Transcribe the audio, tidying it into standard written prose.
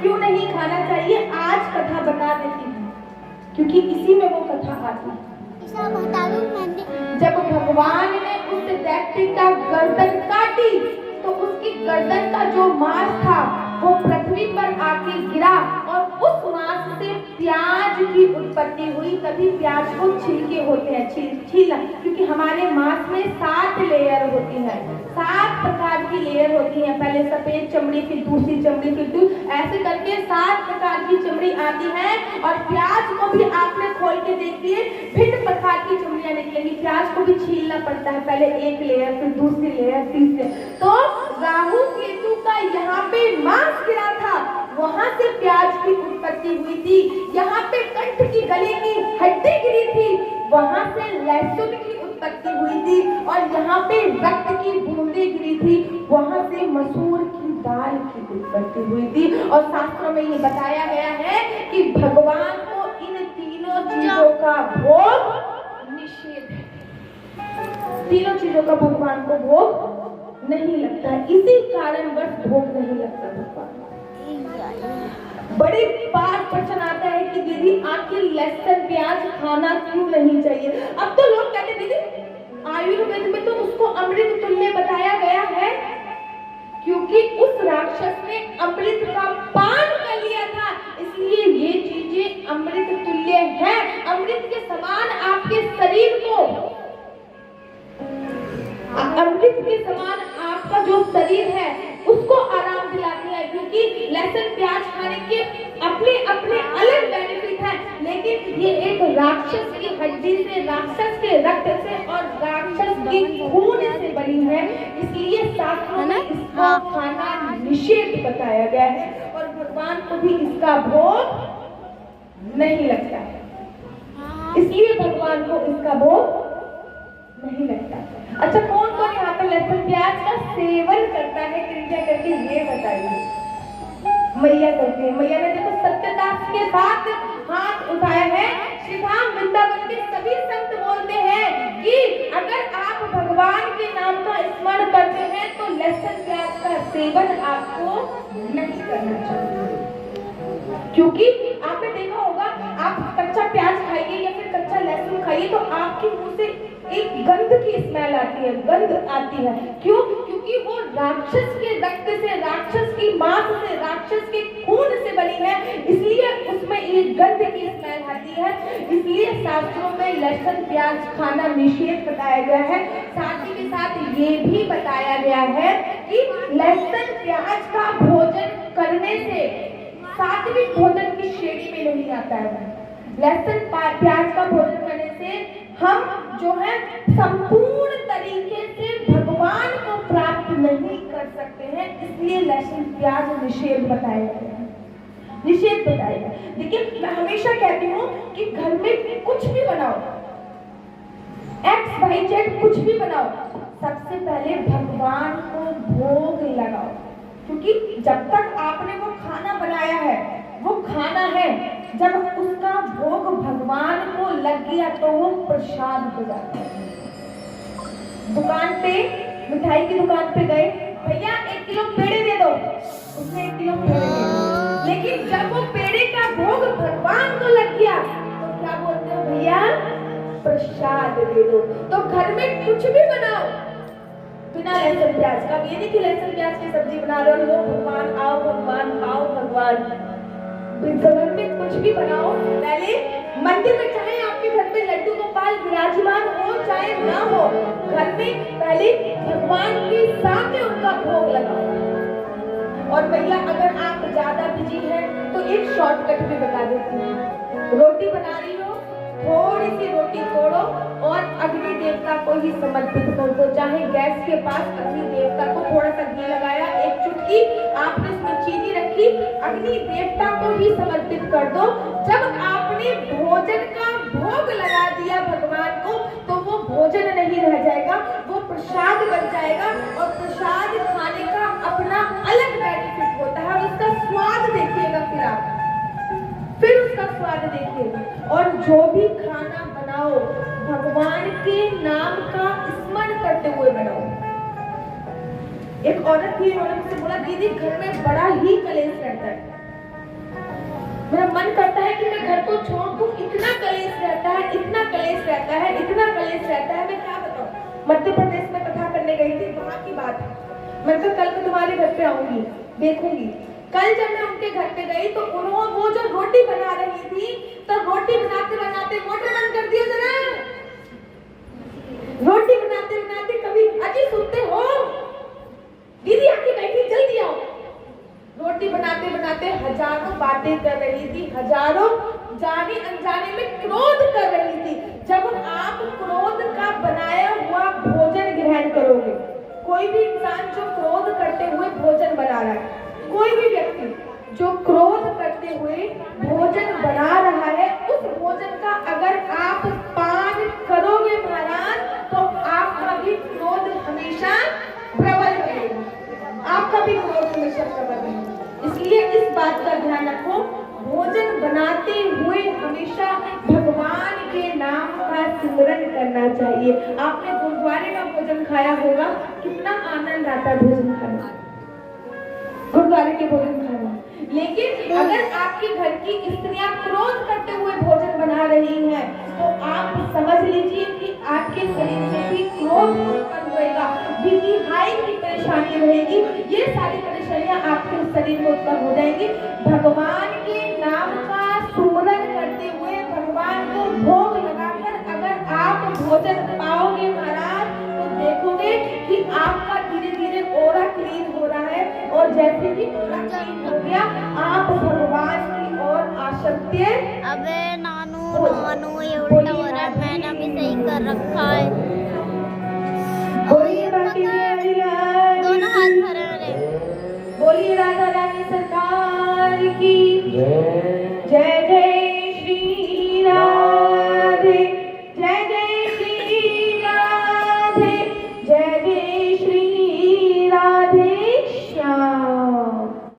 क्यों नहीं खाना चाहिए, आज कथा बता देती हूँ, क्योंकि इसी में वो कथा आती है। जब भगवान ने उस व्यक्ति का गर्दन काटी तो उसकी गर्दन का जो मांस था वो पृथ्वी पर आके गिरा और उस मांस से प्याज की उत्पत्ति हुई। तभी प्याज को छिलके होते हैं, छीला, क्योंकि हमारे मांस में 7 लेयर होती है, 7 प्रकार की लेयर होती है। पहले सफेद चमड़ी, फिर दूसरी चमड़ी, फिर ऐसे करके 7 प्रकार की चमड़ी आती है। और प्याज को भी आपने खोल के देखिए, भिन्न प्रकार की चमड़ियां निकलेंगी। प्याज को भी छीलना पड़ता है, पहले एक लेयर, फिर दूसरी लेयर, तीसरी। तो राहु केतु का यहाँ पे मांस गिरा था, वहां से प्याज की उत्पत्ति हुई थी। यहाँ पे कंठ की गले की हड्डी गिरी थी, वहां से लहसुन की उत्पत्ति हुई थी। और यहाँ पे रक्त की बूंदे गिरी थी, वहां से मसूर की दाल की उत्पत्ति हुई थी। और शास्त्रों में ये बताया गया है कि भगवान को इन तीनों चीजों का भोग निषेध है, तीनों चीजों का भगवान को भोग नहीं लगता है, इसी कारण बस भोग नहीं लगता भगवान। बड़े बार प्रश्न आता है कि दीदी आखिर लहसुन प्याज खाना क्यों नहीं चाहिए। अब तो लोग कहते हैं दीदी आयुर्वेद में तो उसको अमृत तुल्य बताया गया है, क्योंकि उस राक्षस ने अमृत का पान कर लिया था, इसलिए ये चीजें अमृत तुल्य है। अमृत के समान आपके शरीर को, अमृत के समान आपका जो शरीर है उसको आराम दिलाती है, क्योंकि लहसुन प्याज खाने के अपने अपने अलग बेनिफिट है। लेकिन ये एक राक्षस की हड्डी से, राक्षस के रक्त से और राक्षस के खून से बनी है, इसलिए शास्त्रों में इसका खाना निषेध बताया गया है। और भगवान को भी इसका भोग नहीं लगता है, इसलिए भगवान को इसका भोग नहीं लगता। अच्छा, कौन कौन यहाँ पे लहसुन प्याज का सेवन करता है, कृपया करके ये बताइए। मैया करती है, मैया ने देखो सत्यदास के साथ हाथ उठाया है। श्री धाम वृंदावन के सभी संत बोलते हैं कि अगर आप भगवान के नाम का स्मरण करते हैं तो लहसुन प्याज का सेवन आपको नहीं करना चाहिए, क्योंकि आपने देखा होगा आप कच्चा प्याज खाइए या फिर कच्चा लहसुन खाइए तो आपके मुंह से एक गंध की स्मेल आती है, गंध आती है। क्यों? क्योंकि वो राक्षस के रक्त से, राक्षस की मांस से, राक्षस के खून से बनी है, इसलिए उसमें एक गंध की स्मेल आती है। इसलिए शास्त्रों में लहसुन प्याज खाना निषेध बताया गया है। साथ ही के साथ ये भी बताया गया है कि लहसुन प्याज का भोजन करने से सात्विक भोजन की श्रेणी में नहीं आता है। लहसुन प्याज का भोजन करने से हम जो है संपूर्ण तरीके से भगवान को प्राप्त नहीं कर सकते हैं, इसलिए लहसुन प्याज निषेध बताया गया है, निषेध बताया गया। लेकिन मैं हमेशा कहती हूँ कि घर में कुछ भी बनाओ, XYZ कुछ भी बनाओ, सबसे पहले भगवान को भोग लगाओ, क्योंकि जब तक आपने वो खाना बनाया है, वो खाना है, जब उसका भोग भगवान को लग गया तो वो प्रसाद हो जाता है। दुकान पे, मिठाई की दुकान पे गए, भैया 1 किलो पेड़े दे दो, उसने 1 किलो पेड़े दे दिए। लेकिन जब वो पेड़े का भोग भगवान को लग गया तो क्या बोलते हो भैया, प्रसाद दे दो। तो घर में कुछ भी बनाओ बिना लहसुन प्याज का, ये नहीं कि लहसुन प्याज की सब्जी बना रहे हो, भगवान आओ, भगवान आओ, भगवान। घर में कुछ भी बनाओ, पहले मंदिर में, चाहे आपके घर में लड्डू गोपाल विराजमान हो चाहे ना हो, घर में पहले भगवान के सामने उनका भोग लगाओ। और भैया अगर आप ज्यादा बिजी हैं तो एक शॉर्टकट भी बता देती हूँ। रोटी बना रही हो, थोड़ी सी रोटी तोड़ो और अग्नि देवता को ही समर्पित कर दो। चाहे गैस के पास अग्नि देवता को थोड़ा सा घी लगाया, एक चुटकी आपने उसमें चीनी रखी, अग्नि देवता को ही समर्पित कर दो। जब आपने भोजन का भोग लगा दिया भगवान को तो वो भोजन नहीं रह जाएगा, वो प्रसाद बन जाएगा। और प्रसाद खाने का अपना अलग बेनिफिट होता है, उसका स्वाद देखिएगा, फिर उसका स्वाद देखिएगा। और जो भी खाना बनाओ भगवान के नाम का स्मरण करते हुए बनाओ। एक औरत थी, उन्होंने मुझसे बोला दीदी घर में बड़ा ही कलेश रहता है, मेरा मन करता है कि मैं घर को छोड़ दूं, इतना कलेश रहता है, इतना कलेश रहता है, इतना कलेश रहता है, मैं क्या बताऊं। मध्य प्रदेश में कथा करने गई थी, वहां की बात है। मैं कल मैं तुम्हारे घर पे आऊंगी, देखूंगी। कल जब मैं उनके घर पे गई तो उन्होंने वो जो रोटी बना रही थी, तो रोटी बनाते बनाते मोटर बंद कर दिया जरा। रोटी बनाते बनाते कभी अजी सुनते हो, दीदी आके बैठी, जल्दी आओ। रोटी बनाते बनाते हजारों बातें कर रही थी, हजारों जाने अनजाने में क्रोध कर रही थी। जब आप क्रोध का बनाया हुआ भोजन ग्रहण करोगे, कोई भी इंसान जो क्रोध करते हुए भोजन बना रहा है, कोई भी व्यक्ति जो क्रोध करते हुए भोजन बना रहा है, उस भोजन का अगर आप पान करोगे महाराज, तो आपका भी क्रोध हमेशा प्रबल रहेगा, आपका भी क्रोध हमेशा प्रबल रहेगा। इसलिए इस बात का ध्यान रखो, भोजन बनाते हुए हमेशा भगवान के नाम का सिमरन करना चाहिए। आपने गुरुद्वारे का भोजन खाया होगा, कितना आनंद आता है भोजन खाना, गुरुद्वारे के भोजन खाना। लेकिन अगर आपके घर की स्त्रियां क्रोध करते हुए भोजन बना रही हैं, तो आप समझ लीजिए कि आपके शरीर में भी क्रोध उत्पन्न होगा, बीपी हाई की परेशानी रहेगी, ये सारी परेशानियां आपके शरीर में उत्पन्न हो जाएंगी। भगवान के नाम का सुमरन करते हुए, भगवान को भोग लगाकर अगर आप भोजन पाओगे महाराज, तो देखोगे कि आपका धीरे धीरे ओरा क्लीन हो रहा है, और जैसे ही ओरा क्लीन हो गया, आप भगवान की ओर आसक्ति। अबे नानू नानू ये उल्टा हो रहा है, मैंने अभी सही कर रखा है। बोलिए बाकी दोनों हाथ भरे रहे। बोलिए राधा रानी सरकार की जय। जय जय श्री